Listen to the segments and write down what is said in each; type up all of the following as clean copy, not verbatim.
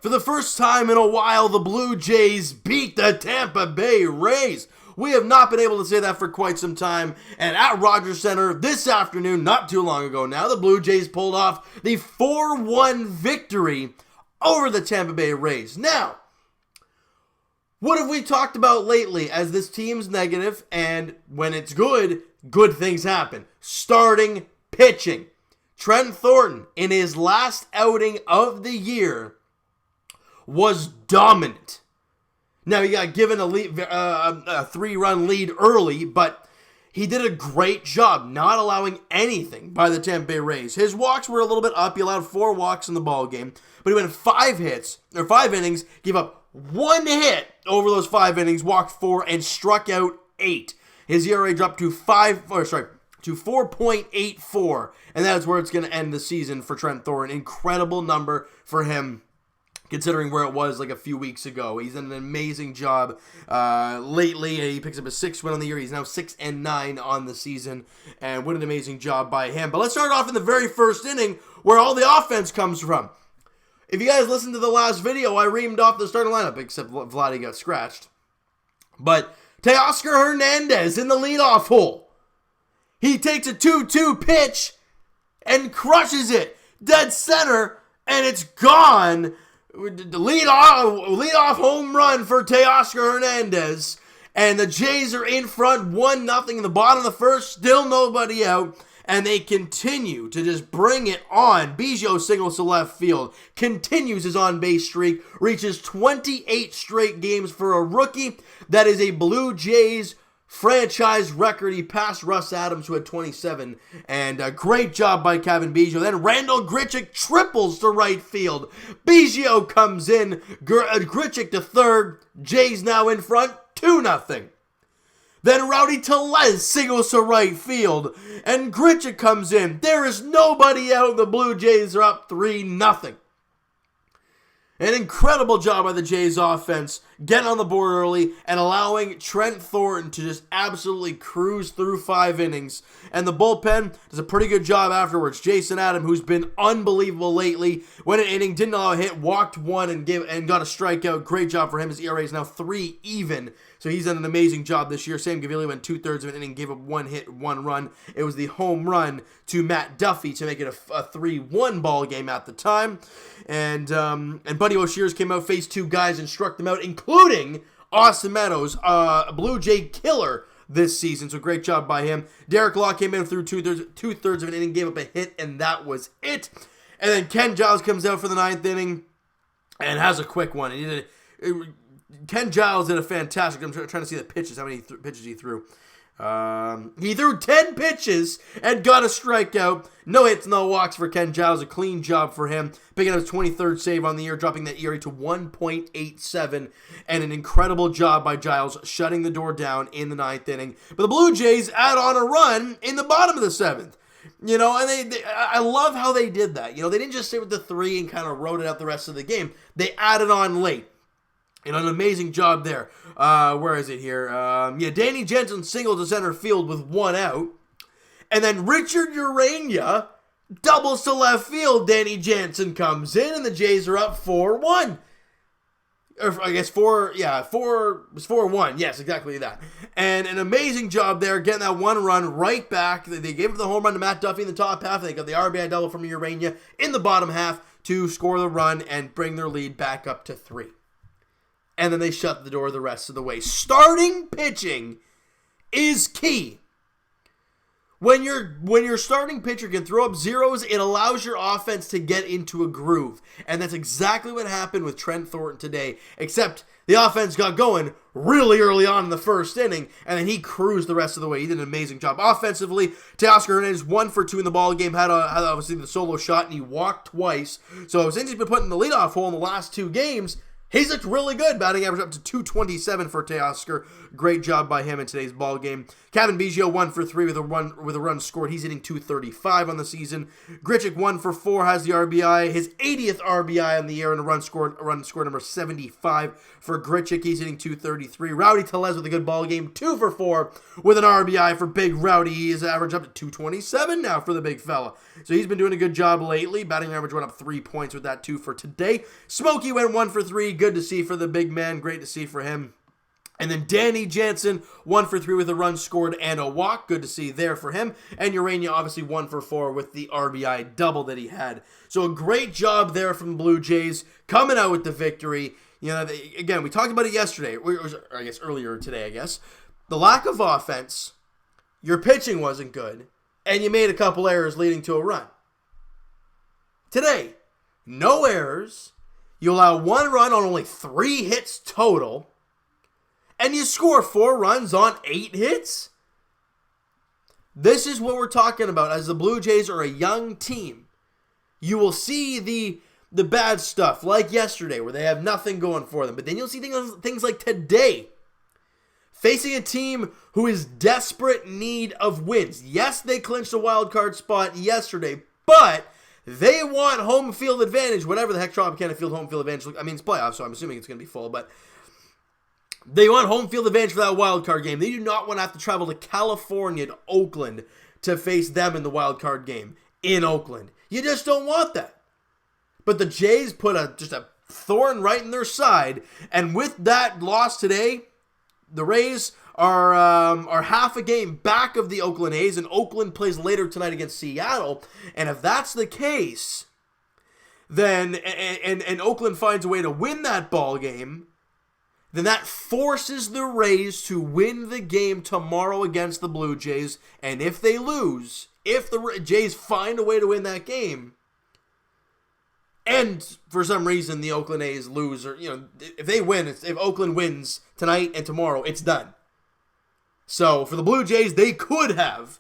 For the first time in a while, the Blue Jays beat the Tampa Bay Rays. We have not been able to say that for quite some time. And at Rogers Center this afternoon, not too long ago now, the Blue Jays pulled off the 4-1 victory over the Tampa Bay Rays. Now, what have we talked about lately as this team's negative, and when it's good, good things happen? Starting pitching. Trent Thornton, in his last outing of the year, was dominant. Now, he got given a 3-run lead early, but he did a great job not allowing anything by the Tampa Bay Rays. His walks were a little bit up. He allowed 4 walks in the ball game, but he went 5 innings, gave up 1 hit over those 5 innings, walked 4, and struck out 8. His ERA dropped to 4.84, and that's where it's going to end the season for Trent Thornton. Incredible number for him, considering where it was like a few weeks ago. He's done an amazing job lately. He picks up a 6th win on the year. He's now 6-9 on the season, and what an amazing job by him. But let's start off in the very first inning, where all the offense comes from. If you guys listened to the last video, I reamed off the starting lineup, except Vladdy got scratched. But Teoscar Hernandez in the leadoff hole. He takes a 2-2 pitch and crushes it dead center, and it's gone. Lead off home run for Teoscar Hernandez, and the Jays are in front 1-0 in the bottom of the first, still nobody out, and they continue to just bring it on. Buchholz singles to left field, continues his on-base streak, reaches 28 straight games for a rookie. That is a Blue Jays franchise record. He passed Russ Adams, who had 27, and a great job by Cavan Biggio. Then Randal Grichuk triples to right field. Biggio comes in, Grichuk to third. Jays now in front, 2-0. Then Rowdy Tellez singles to right field, and Grichuk comes in. There is nobody out. The Blue Jays are up 3-0. An incredible job by the Jays offense, getting on the board early and allowing Trent Thornton to just absolutely cruise through 5 innings. And the bullpen does a pretty good job afterwards. Jason Adam, who's been unbelievable lately, went an inning, didn't allow a hit, walked 1 and got a strikeout. Great job for him. His ERA is now 3 even. So he's done an amazing job this year. Sam Gavilia went 2/3 of an inning, gave up 1 hit, 1 run. It was the home run to Matt Duffy to make it a 3-1 ball game at the time. And Buddy O'Shears came out, faced 2 guys, and struck them out, including Austin Meadows, a Blue Jay killer this season. So great job by him. Derek Law came in through 2/3 of an inning, gave up a hit, and that was it. And then Ken Giles comes out for the 9th inning and has a quick one. Ken Giles did a fantastic. I'm trying to see the pitches, how many pitches he threw. He threw 10 pitches and got a strikeout. No hits, no walks for Ken Giles. A clean job for him. Picking up his 23rd save on the year, dropping that ERA to 1.87. And an incredible job by Giles, shutting the door down in the 9th inning. But the Blue Jays add on a run in the bottom of the 7th. And I love how they did that. They didn't just stay with the 3 and kind of rode it out the rest of the game. They added on late. An amazing job there. Where is it here? Danny Jensen singled to center field with 1 out. And then Richard Urania doubles to left field. Danny Jansen comes in, and the Jays are up 4-1. Or I guess 4-1. Yes, exactly that. And an amazing job there, getting that 1 run right back. They gave up the home run to Matt Duffy in the top half. They got the RBI double from Urania in the bottom half to score the run and bring their lead back up to 3. And then they shut the door the rest of the way. Starting pitching is key. When your starting pitcher can throw up zeros, it allows your offense to get into a groove. And that's exactly what happened with Trent Thornton today. Except the offense got going really early on in the first inning, and then he cruised the rest of the way. He did an amazing job. Offensively, Teoscar Hernandez 1 for 2 in the ball game, had obviously the solo shot, and he walked twice. So since he's been put in the leadoff hole in the last 2 games, He's looked really good, batting average up to 227 for Teoscar. Great job by him in today's ball game. Kevin Biggio 1 for 3 with a run scored. He's hitting 235 on the season. Grichuk 1 for 4 has the RBI. His 80th RBI on the year and a run scored number 75 for Grichuk. He's hitting 233. Rowdy Tellez with a good ball game, 2 for 4 with an RBI for Big Rowdy. He is average up to 227 now for the big fella. So he's been doing a good job lately. Batting average went up 3 points with that 2 for today. Smokey went 1 for 3. Good to see for the big man. Great to see for him. And then Danny Jansen, 1 for 3 with a run scored and a walk. Good to see there for him. And Urania, obviously 1 for 4 with the RBI double that he had. So a great job there from the Blue Jays, coming out with the victory. You know, again, we talked about it yesterday, or I guess earlier today, The lack of offense, your pitching wasn't good, and you made a couple errors leading to a run. Today, no errors. You allow 1 run on only 3 hits total. And you score 4 runs on 8 hits? This is what we're talking about as the Blue Jays are a young team. You will see the bad stuff like yesterday where they have nothing going for them. But then you'll see things like today. Facing a team who is desperate need of wins. Yes, they clinched a wild card spot yesterday, but they want home field advantage, whatever the heck Tropicana Field home field advantage. I mean, it's playoffs, so I'm assuming it's going to be full, but they want home field advantage for that wild card game. They do not want to have to travel to California, to Oakland, to face them in the wild card game in Oakland. You just don't want that. But the Jays put just a thorn right in their side, and with that loss today, the Rays are half a game back of the Oakland A's, and Oakland plays later tonight against Seattle. And if that's the case, then and Oakland finds a way to win that ball game, then that forces the Rays to win the game tomorrow against the Blue Jays. And if they lose, if the Jays find a way to win that game, and for some reason the Oakland A's lose, or if they win, if Oakland wins tonight and tomorrow, it's done. So for the Blue Jays, they could have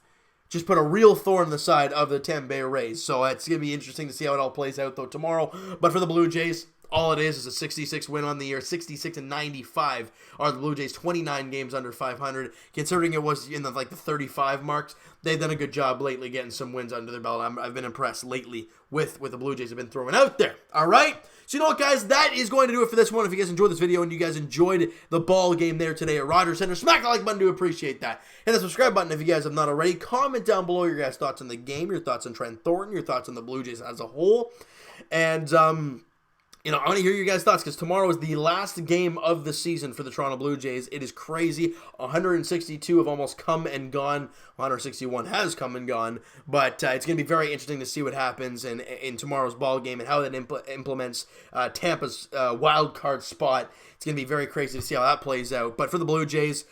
just put a real thorn in the side of the Tampa Bay Rays. So it's going to be interesting to see how it all plays out though tomorrow. But for the Blue Jays, all it is a 66 win on the year. 66-95 are the Blue Jays, 29 games under 500. Considering it was in the 35 marks, they've done a good job lately getting some wins under their belt. I've been impressed lately with the Blue Jays have been throwing out there. All right? So you know what, guys? That is going to do it for this one. If you guys enjoyed this video and you guys enjoyed the ball game there today at Rogers Center, smack the like button to appreciate that. Hit the subscribe button if you guys have not already. Comment down below your guys' thoughts on the game, your thoughts on Trent Thornton, your thoughts on the Blue Jays as a whole. And, I want to hear your guys' thoughts because tomorrow is the last game of the season for the Toronto Blue Jays. It is crazy. 162 have almost come and gone. 161 has come and gone. But it's going to be very interesting to see what happens in tomorrow's ball game and how that implements Tampa's wild card spot. It's going to be very crazy to see how that plays out. But for the Blue Jays,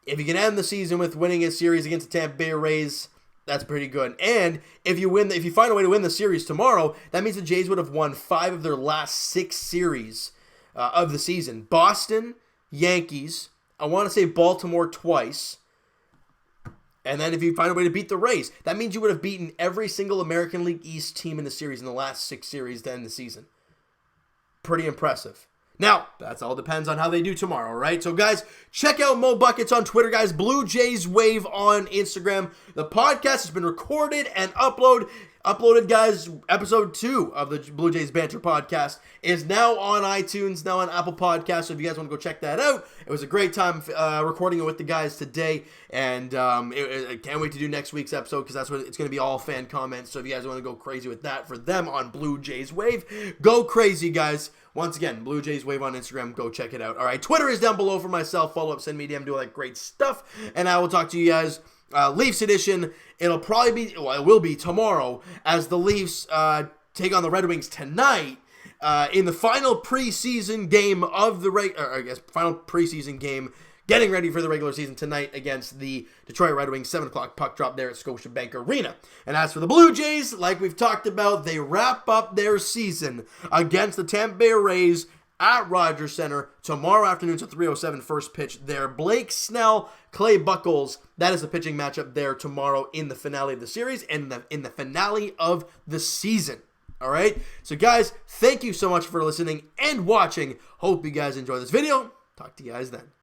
if you can end the season with winning a series against the Tampa Bay Rays, that's pretty good. And if you find a way to win the series tomorrow, that means the Jays would have won 5 of their last 6 series of the season. Boston, Yankees, I want to say Baltimore twice. And then if you find a way to beat the Rays, that means you would have beaten every single American League East team in the series in the last 6 series to end the season. Pretty impressive. Now, that all depends on how they do tomorrow, right? So, guys, check out Mo Buckets on Twitter, guys. Blue Jays Wave on Instagram. The podcast has been recorded and uploaded, guys. Episode 2 of the Blue Jays Banter podcast is now on iTunes, now on Apple Podcasts. So if you guys want to go check that out, it was a great time recording it with the guys today. And I can't wait to do next week's episode because that's what it's going to be, all fan comments. So if you guys want to go crazy with that for them on Blue Jays Wave, go crazy, guys. Once again, Blue Jays Wave on Instagram. Go check it out. All right, Twitter is down below for myself. Follow up, send me a DM, do all that great stuff. And I will talk to you guys Leafs edition. It will be tomorrow as the Leafs take on the Red Wings tonight in the final preseason game of the final preseason game, getting ready for the regular season tonight against the Detroit Red Wings. 7 o'clock puck drop there at Scotiabank Arena. And as for the Blue Jays, like we've talked about, they wrap up their season against the Tampa Bay Rays at Rogers Center tomorrow afternoon. It's a 3:07 first pitch there. Blake Snell, Clay Buchholz. That is the pitching matchup there tomorrow in the finale of the series and in the finale of the season. All right? So, guys, thank you so much for listening and watching. Hope you guys enjoy this video. Talk to you guys then.